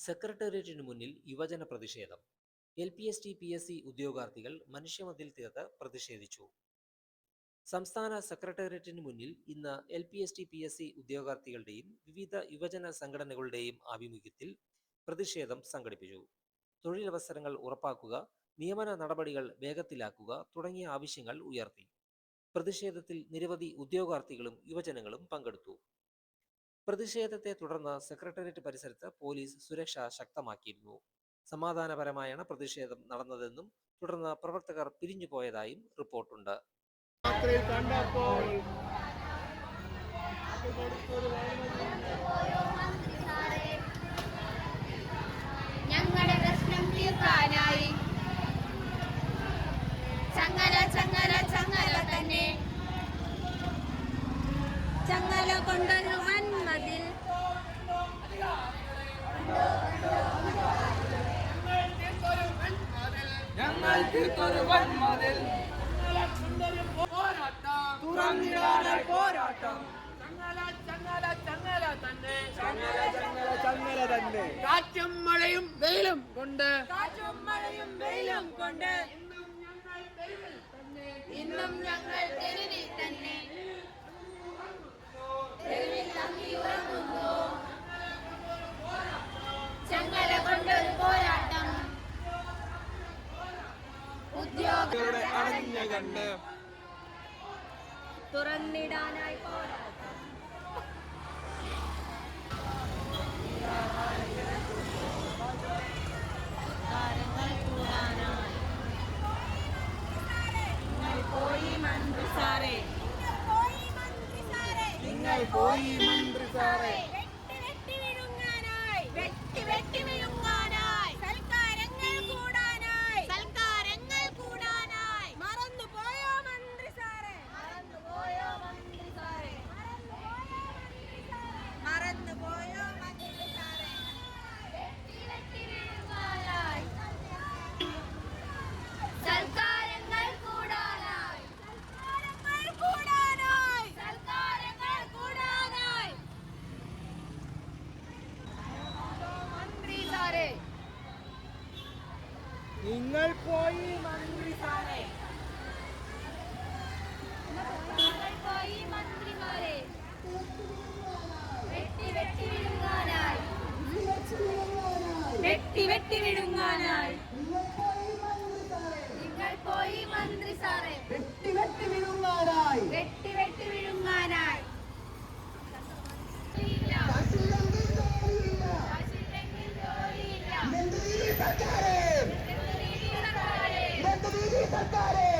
സെക്രട്ടേറിയറ്റിനു മുന്നിൽ യുവജന പ്രതിഷേധം. LPST-PSC ഉദ്യോഗാർത്ഥികൾ മനുഷ്യമതിൽ തീർത്ത് പ്രതിഷേധിച്ചു. സംസ്ഥാന സെക്രട്ടേറിയറ്റിനു മുന്നിൽ ഇന്ന് LPST-PSC ഉദ്യോഗാർത്ഥികളുടെയും വിവിധ യുവജന സംഘടനകളുടെയും ആഭിമുഖ്യത്തിൽ പ്രതിഷേധം സംഘടിപ്പിച്ചു. തൊഴിലവസരങ്ങൾ ഉറപ്പാക്കുക, നിയമന നടപടികൾ വേഗത്തിലാക്കുക തുടങ്ങിയ ആവശ്യങ്ങൾ ഉയർത്തി. പ്രതിഷേധത്തിൽ നിരവധി ഉദ്യോഗാർത്ഥികളും യുവജനങ്ങളും പങ്കെടുത്തു. പ്രതിഷേധത്തെ തുടർന്ന് സെക്രട്ടേറിയറ്റ് പരിസരത്ത് പോലീസ് സുരക്ഷ ശക്തമാക്കിയിരുന്നു. സമാധാനപരമായാണ് പ്രതിഷേധം നടന്നതെന്നും തുടർന്ന് പ്രവർത്തകർ പിരിഞ്ഞുപോയതായും റിപ്പോർട്ടുണ്ട്. ഞങ്ങളുടെ പ്രശ്നം തീർക്കാനായി ചങ്ങല ചങ്ങല ചങ്ങല തന്നെ, ചങ്ങല കൊണ്ടൊരു വൻമതിൽ, ഞങ്ങൾ തീർത്തൊരു വൻമതിൽ, തുറന്നിടാനായി പോരാട്ടം. ചങ്ങല ചങ്ങല ചങ്ങല തന്നെ, ചങ്ങല ചങ്ങല ചങ്ങല തന്നെ, കാറ്റും മഴയും വെയിലും കൊണ്ട്, കാറ്റും മഴയും വെയിലും കൊണ്ട് ഇന്നും ഞങ്ങൾ തെരുവിൽ തന്നെ, തെരുവിൽ തങ്ങി ഉറങ്ങുന്നു. ചങ്ങല കൊണ്ടൊരു പോരാട്ടം, ഉദ്യോഗസ്ഥരുടെ അണഞ്ഞ കണ്ട് തുറന്നിടാനായി പോരാട്ടം. നിങ്ങൾ പോയി മന്ത്രി സാറേ, വെട്ടി വിഴുങ്ങാനായി, വെട്ടി വെട്ടി വിഴുങ്ങാനായി, സൽക്കാരങ്ങൾ കൂടാനായി, സൽക്കാരങ്ങൾ കൂടാനായി, മറന്നുപോയോ മന്ത്രി സാറേ, മറന്നുപോയോ മന്ത്രി സാറേ, മറന്നുപോയോ മന്ത്രി സാറേ, വെട്ടി വെട്ടി വിഴുങ്ങാനായി, സൽക്കാരങ്ങൾ കൂടാനായി, സൽക്കാരങ്ങൾ കൂടാനായി, സൽക്കാരങ്ങൾ കൂടാനായി, മന്ത്രി സാറേ, നിങ്ങൾ പോയി മന്ത്രി സാറേ, നിങ്ങൾ പോയി മന്ത്രിമാരെ, വെട്ടി വെട്ടി വിഴുങ്ങാനായി, വെട്ടി വെട്ടി വിഴുങ്ങാനായി, നിങ്ങൾ പോയി മന്ത്രി സാറേ, വെട്ടി വെട്ടി വിഴുങ്ങാനായി, വെട്ടി വെട്ടി വിഴുങ്ങാനായി. കാശില്ലെങ്കിൽ ജോലിയില്ല, സർക്കാരേ, എന്ത് നീതി സർക്കാരേ, സർക്കാരേ.